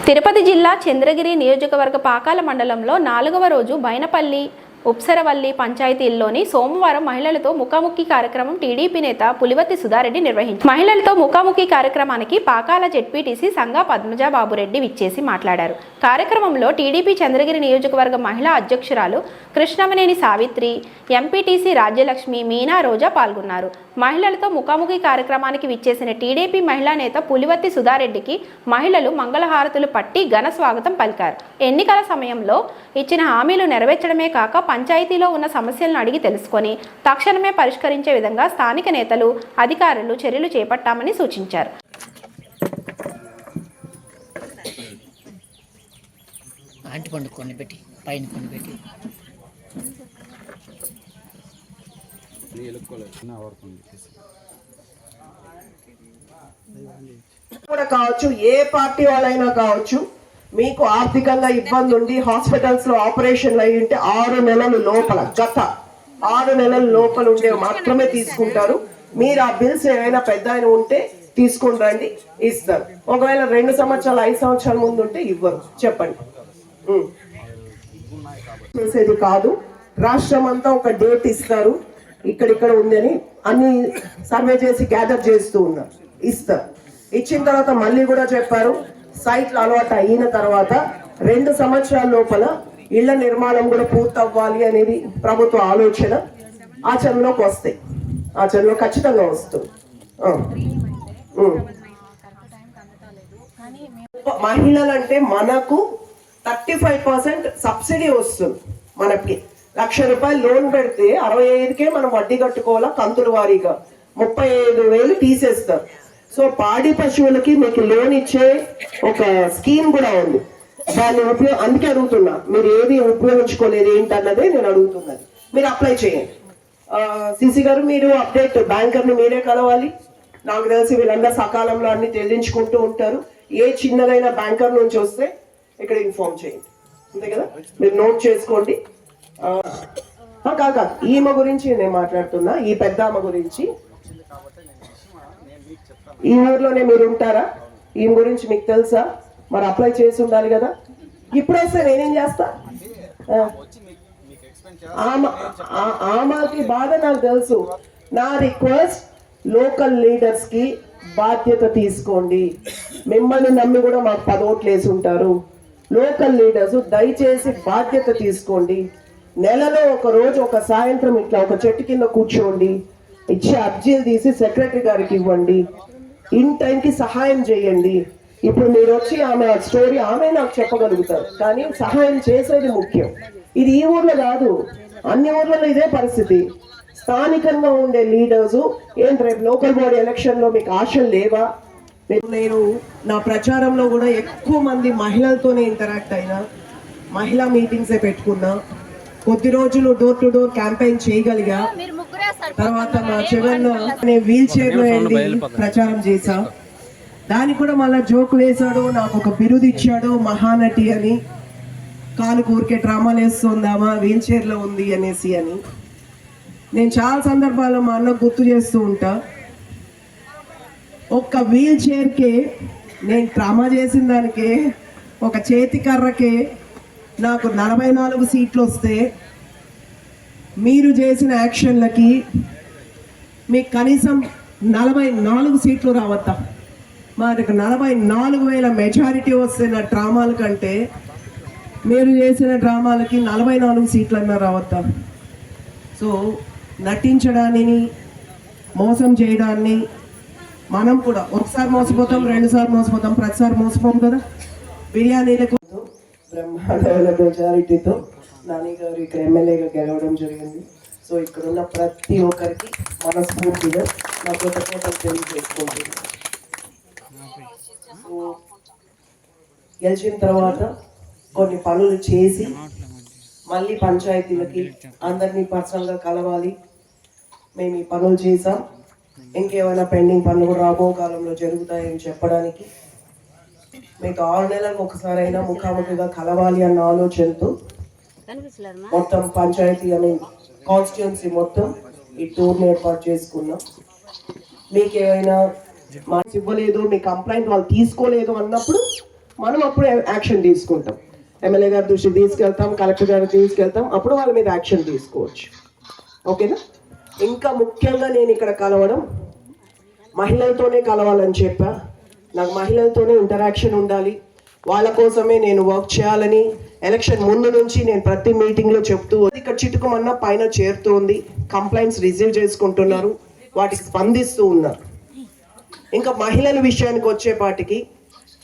తిరుపతి జిల్లా చంద్రగిరి నియోజకవర్గ పాకాల మండలంలో 4వ రోజు బైనపల్లి ఉప్సరవల్లి పంచాయతీల్లోని సోమవారం మహిళలతో ముఖాముఖి కార్యక్రమం టీడీపీ నేత పులివర్తి సుధారెడ్డి నిర్వహించారు. మహిళలతో ముఖాముఖి కార్యక్రమానికి పాకాల జెడ్పీటీసీ సంగా పద్మజా బాబురెడ్డి విచ్చేసి మాట్లాడారు. కార్యక్రమంలో టీడీపీ చంద్రగిరి నియోజకవర్గ మహిళా అధ్యక్షురాలు కృష్ణమనేని సావిత్రి, ఎంపీటీసీ రాజ్యలక్ష్మి, మీనా రోజా పాల్గొన్నారు. మహిళలతో ముఖాముఖి కార్యక్రమానికి విచ్చేసిన టీడీపీ మహిళా నేత పులివర్తి సుధారెడ్డికి మహిళలు మంగళహారతులు పట్టి ఘన స్వాగతం పలికారు. ఎన్నికల సమయంలో ఇచ్చిన హామీలు నెరవేర్చడమే కాక పంచాయతీలో ఉన్న సమస్యలను అడిగి తెలుసుకొని తక్షణమే పరిష్కరించే విధంగా స్థానిక నేతలు, అధికారులు చర్యలు చేపట్టామని సూచించారు. కూడా కావచ్చు, ఏ పార్టీ వాళ్ళైనా కావచ్చు, మీకు ఆర్థికంగా ఇబ్బంది ఉండి హాస్పిటల్స్ లో ఆపరేషన్లు అయ్యి ఉంటే 6 నెలల లోపల, గత 6 నెలల లోపల ఉండే మాత్రమే తీసుకుంటారు. మీరు ఆ బిల్స్ ఏమైనా పెద్ద ఉంటే తీసుకుని రండి, ఇస్తారు. ఒకవేళ 2 సంవత్సరాలు 5 సంవత్సరాల ముందు ఉంటే ఇవ్వరు. చెప్పండి. చేసేది కాదు, రాష్ట్రం అంతా ఒక డేట్ ఇస్తారు, ఇక్కడిక్కడ ఉందని అన్ని సర్వే చేసి గ్యాదర్ చేస్తూ ఉన్నారు, ఇస్తారు. ఇచ్చిన తర్వాత మళ్ళీ కూడా చెప్పారు, సైట్లు అలవాటు అయిన తర్వాత 2 సంవత్సరాల లోపల ఇళ్ల నిర్మాణం కూడా పూర్తి అవ్వాలి అనేది ప్రభుత్వ ఆలోచన. ఆచరణలోకి వస్తాయి, ఆచరణలో ఖచ్చితంగా వస్తుంది. మహిళలంటే మనకు 35% సబ్సిడీ వస్తుంది. మనకి 1,00,000 రూపాయలు లోన్ పెడితే 65కే మనం వడ్డీ కట్టుకోవాలా, కంతుల వారీగా 35,000 తీసేస్తారు. సో పాడి పశువులకి మీకు లోన్ ఇచ్చే ఒక స్కీమ్ కూడా ఉంది. దాన్ని అందుకే అడుగుతున్నా, మీరు ఏది ఉపయోగించుకోలేదు ఏంటన్నదే నేను అడుగుతున్నది. మీరు అప్లై చేయండి. సిసి గారు, మీరు అప్డేట్ బ్యాంకర్ని మీరే కలవాలి. నాకు తెలిసి వీళ్ళందరూ సకాలంలో అన్ని చెల్లించుకుంటూ ఉంటారు. ఏ చిన్నదైనా బ్యాంకర్ నుంచి వస్తే ఇక్కడ ఇన్ఫార్మ్ చేయండి, అంతే కదా. మీరు నోట్ చేసుకోండి. కాదు, ఈమె గురించి నేను మాట్లాడుతున్నా, ఈ పెద్ద ఆమె గురించి. ఈ ఊర్లోనే మీరు ఉంటారా? ఈమె గురించి మీకు తెలుసా? మరి అప్లై చేసి ఉండాలి కదా. ఇప్పుడు వస్తే నేనేం చేస్తా? ఆమెకి బాధ నాకు తెలుసు. నా రిక్వెస్ట్, లోకల్ లీడర్స్ కి బాధ్యత తీసుకోండి. మిమ్మల్ని నమ్మి కూడా మాకు 10 ఓట్లు వేసి ఉంటారు. లోకల్ లీడర్స్ దయచేసి బాధ్యత తీసుకోండి. నెలలో ఒక రోజు, ఒక సాయంత్రం ఇట్లా ఒక చెట్టు కింద కూర్చోండి, ఇచ్చే అర్జీలు తీసి సెక్రటరీ గారికి ఇవ్వండి. ఇన్ టైంకి సహాయం చేయండి. ఇప్పుడు మీరు వచ్చి ఆమె స్టోరీ ఆమె నాకు చెప్పగలుగుతారు, కానీ సహాయం చేసేది ముఖ్యం. ఇది ఈ ఊర్లో కాదు, అన్ని ఊర్లలో ఇదే పరిస్థితి. స్థానికంగా ఉండే లీడర్స్ ఏంటి, రేపు లోకల్ బాడీ ఎలక్షన్ లో మీకు ఆశలు లేవా? నేను నా ప్రచారంలో కూడా ఎక్కువ మంది మహిళలతోనే ఇంటరాక్ట్ అయినా, మహిళా మీటింగ్సే పెట్టుకున్నా. కొద్ది రోజులు డోర్ టు డోర్ క్యాంపెయిన్ చేయగలిగా. తర్వాత మా చివరిలో వీల్ చైర్ లో వెళ్ళి ప్రచారం చేశా. దానికి కూడా మళ్ళా జోకులు వేసాడు, నాకు ఒక బిరుదు ఇచ్చాడు, మహానటి అని. కాలు ఊరికే డ్రామాలు వేస్తుందామా, వీల్ చైర్ లో ఉంది అనేసి అని. నేను చాలా సందర్భాల్లో మా అన్న గుర్తు చేస్తూ ఉంటా, ఒక్క వీల్ చైర్కే నేను డ్రామా చేసిన దానికే, ఒక చేతి కర్రకే నాకు 44 సీట్లు వస్తే, మీరు చేసిన యాక్షన్లకి మీకు కనీసం 44 సీట్లు రావద్దా? మరి 44,000 మెజారిటీ వస్తే నా డ్రామాల కంటే మీరు చేసిన డ్రామాలకి 44 సీట్లు అన్నా రావద్దా? సో నటించడాన్ని, మోసం చేయడాన్ని మనం కూడా ఒకసారి మోసపోతాం, 2 సార్లు మోసపోతాం, ప్రతిసారి మోసపోం కదా. బిర్యానీలకు బ్రహ్మాండమైన మెజారిటీతో నాని గారు ఇక్కడ ఎమ్మెల్యేగా గెలవడం జరిగింది. సో ఇక్కడ ఉన్న ప్రతి ఒక్కరికి మనస్ఫూర్తిగా నా కృతజ్ఞతలు తెలియజేసుకుంటున్నాను. సో గెలిచిన తర్వాత కొన్ని పనులు చేసి మళ్ళీ పంచాయతీలకి అందరినీ పర్సనల్గా కలవాలి. మేము ఈ పనులు చేసాం, ఇంకేమైనా పెండింగ్ పనులు కూడా రాబో కాలంలో జరుగుతాయని చెప్పడానికి మీకు 6 నెలలకు ఒకసారైనా ముఖాముఖిగా కలవాలి అన్న ఆలోచనతో మొత్తం పంచాయతీ అనే కాన్స్టిట్యున్సీ మొత్తం ఈ టూర్ని ఏర్పాటు చేసుకున్నాం. మీకు ఏమైనా ఇవ్వలేదు, మీ కంప్లైంట్ వాళ్ళు తీసుకోలేదు అన్నప్పుడు మనం అప్పుడు యాక్షన్ తీసుకుంటాం. ఎమ్మెల్యే గారి దృష్టికి తీసుకెళ్తాం, కలెక్టర్ గారికి తీసుకెళ్తాం, అప్పుడు వాళ్ళ మీద యాక్షన్ తీసుకోవచ్చు. ఓకేనా? ఇంకా ముఖ్యంగా నేను ఇక్కడ కలవడం మహిళలతోనే కలవాలని చెప్పా. నాకు మహిళలతోనే ఇంటరాక్షన్ ఉండాలి, వాళ్ళ కోసమే నేను వర్క్ చేయాలని ఎలక్షన్ ముందు నుంచి నేను ప్రతి మీటింగ్లో చెప్తూ, ఇక్కడ చిటుకుమన్నా పైన చేరుతోంది, కంప్లైంట్స్ రిసీవ్ చేసుకుంటున్నారు, వాటికి స్పందిస్తూ ఉన్నారు. ఇంకా మహిళల విషయానికి వచ్చేపాటికి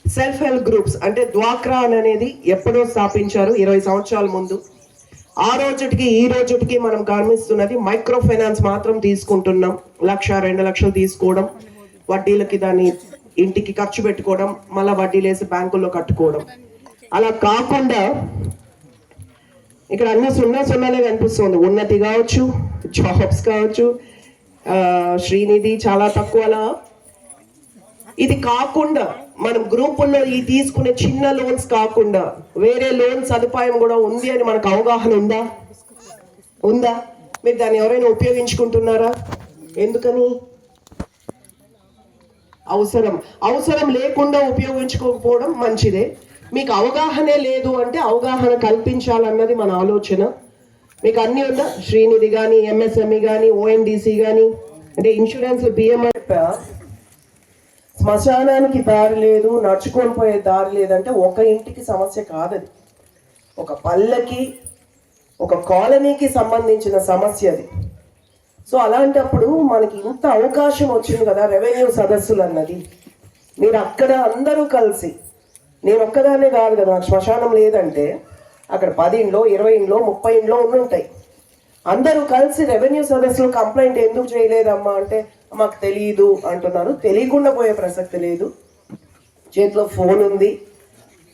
సెల్ఫ్ హెల్ప్ గ్రూప్స్ అంటే డ్వాక్రా అనేది ఎప్పుడో స్థాపించారు 20 సంవత్సరాల ముందు. ఆ రోజుటికి ఈ రోజుటికి మనం గమనిస్తున్నది మైక్రో ఫైనాన్స్ మాత్రం తీసుకుంటున్నాం. 1,00,000, 2 లక్షలు తీసుకోవడం, వడ్డీలకి దాన్ని ఇంటికి ఖర్చు పెట్టుకోవడం, మళ్ళీ వడ్డీలు వేసి బ్యాంకుల్లో కట్టుకోవడం. అలా కాకుండా ఇక్కడ అన్ని సున్నాలే కనిపిస్తుంది. ఉన్నతి కావచ్చు, జాబ్స్ కావచ్చు, శ్రీనిధి చాలా తక్కువ. అలా ఇది కాకుండా మనం గ్రూపుల్లో ఈ తీసుకునే చిన్న లోన్స్ కాకుండా వేరే లోన్ సదుపాయం కూడా ఉంది అని మనకు అవగాహన ఉందా? మీరు దాన్ని ఎవరైనా ఉపయోగించుకుంటున్నారా? ఎందుకని? అవసరం లేకుండా ఉపయోగించుకోకపోవడం మంచిదే. మీకు అవగాహనే లేదు అంటే అవగాహన కల్పించాలన్నది మన ఆలోచన. మీకు అన్నీ ఉందా? శ్రీనిధి కానీ, ఎంఎస్ఎంఈ కానీ, ఓఎన్డీసీ కానీ, అంటే ఇన్సూరెన్స్, బిఎంఐ. శ్మశానానికి దారి లేదు, నడుచుకొని పోయే దారి లేదంటే ఒక ఇంటికి సమస్య కాదది, ఒక పల్లెకి, ఒక కాలనీకి సంబంధించిన సమస్య అది. సో అలాంటప్పుడు మనకి ఇంత అవకాశం వచ్చింది కదా రెవెన్యూ సదస్సులు అన్నది. మీరు అక్కడ అందరూ కలిసి, నేను ఒక్కదాన్నే కాదు కదా, నాకు శ్మశానం లేదంటే అక్కడ 10 ఇండ్లో, 20 ఇండ్లో, 30 ఇండ్లో ఉండుంటాయి. అందరూ కలిసి రెవెన్యూ సదస్సులో కంప్లైంట్ ఎందుకు చేయలేదమ్మా అంటే మాకు తెలియదు అంటున్నారు. తెలియకుండా పోయే ప్రసక్తి లేదు. చేతిలో ఫోన్ ఉంది.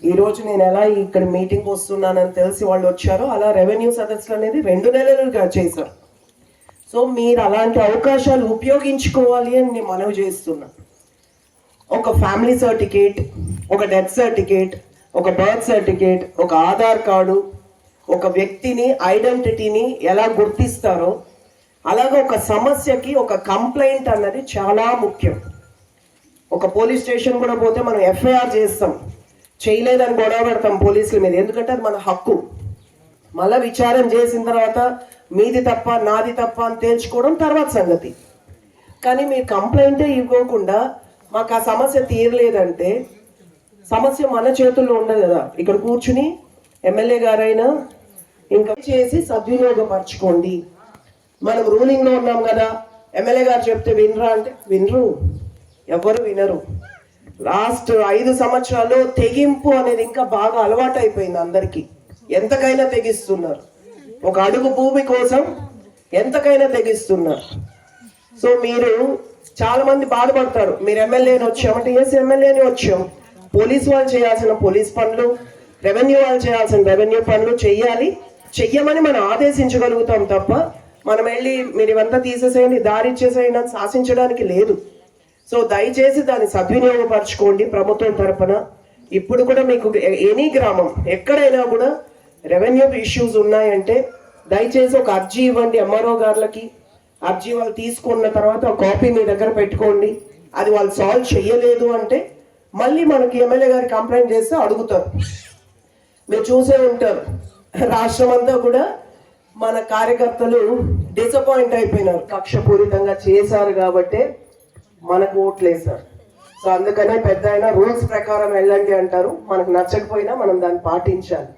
ఈరోజు నేను ఎలా ఇక్కడ మీటింగ్ వస్తున్నానని తెలిసి వాళ్ళు వచ్చారో అలా రెవెన్యూ సదస్సులు అనేది 2 నెలలుగా చేశారు. సో మీరు అలాంటి అవకాశాలు ఉపయోగించుకోవాలి అని నేను మనవి చేస్తున్నా. ఒక ఫ్యామిలీ సర్టిఫికేట్, ఒక డెత్ సర్టిఫికేట్, ఒక బర్త్ సర్టిఫికేట్, ఒక ఆధార్ కార్డు, ఒక వ్యక్తిని ఐడెంటిటీని ఎలా గుర్తిస్తారో అలాగే ఒక సమస్యకి ఒక కంప్లైంట్ అన్నది చాలా ముఖ్యం. ఒక పోలీస్ స్టేషన్ కూడా పోతే మనం ఎఫ్ఐఆర్ చేస్తాం, చేయలేదని గొడవ పెడతాం పోలీసుల మీద, ఎందుకంటే అది మన హక్కు. మళ్ళీ విచారణ చేసిన తర్వాత మీది తప్ప నాది తప్ప అని తేల్చుకోవడం తర్వాత సంగతి. కానీ మీరు కంప్లైంటే ఇవ్వకుండా మాకు ఆ సమస్య తీరలేదంటే సమస్య మన చేతుల్లో ఉండదు కదా. ఇక్కడ కూర్చుని ఎమ్మెల్యే గారైనా ఇంకా చేసి సద్వినియోగపరచుకోండి. మనం రూలింగ్లో ఉన్నాం కదా, ఎమ్మెల్యే గారు చెప్తే వినరా అంటే వినరు, ఎవరు వినరు. లాస్ట్ 5 సంవత్సరాల్లో తెగింపు అనేది ఇంకా బాగా అలవాటు అయిపోయింది అందరికీ. ఎంతకైనా తెగిస్తున్నారు, ఒక అడుగు భూమి కోసం ఎంతకైనా తెగిస్తున్నారు. సో మీరు చాలా మంది బాధపడతారు, మీరు ఎమ్మెల్యేని వచ్చామంటే ఎస్ ఎమ్మెల్యేని వచ్చాం, పోలీసు వాళ్ళు చేయాల్సిన పోలీస్ పనులు, రెవెన్యూ వాళ్ళు చేయాల్సిన రెవెన్యూ పనులు చెయ్యమని మనం ఆదేశించగలుగుతాం తప్ప మనం వెళ్ళి మీరు ఇవంతా తీసేసేయండి, దారి ఇచ్చేసేయండి అని శాసించడానికి లేదు. సో దయచేసి దాన్ని సద్వినియోగపరచుకోండి ప్రభుత్వం తరపున. ఇప్పుడు కూడా మీకు ఎనీ గ్రామం ఎక్కడైనా కూడా రెవెన్యూ ఇష్యూస్ ఉన్నాయంటే దయచేసి ఒక అర్జీ ఇవ్వండి ఎంఆర్ఓ గారులకి. అర్జీ వాళ్ళు తీసుకున్న తర్వాత ఒక కాపీ మీ దగ్గర పెట్టుకోండి. అది వాళ్ళు సాల్వ్ చేయలేదు అంటే మళ్ళీ మనకి ఎమ్మెల్యే గారి కంప్లైంట్ చేస్తే అడుగుతారు. మీరు చూసే ఉంటారు, రాష్ట్రం అంతా కూడా మన కార్యకర్తలు డిసప్పాయింట్ అయిపోయినారు, కక్షపూరితంగా చేశారు కాబట్టి మనకు ఓట్లేశారు. సో అందుకనే పెద్ద అయినా రూల్స్ ప్రకారం వెళ్ళండి అంటారు. మనకు నచ్చకపోయినా మనం దాన్ని పాటించాలి.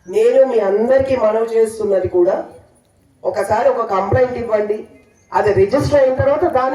నేను మీ అందరికీ మనవి చేస్తున్నది కూడా, ఒకసారి ఒక కంప్లైంట్ ఇవ్వండి, అది రిజిస్టర్ అయిన తర్వాత దాని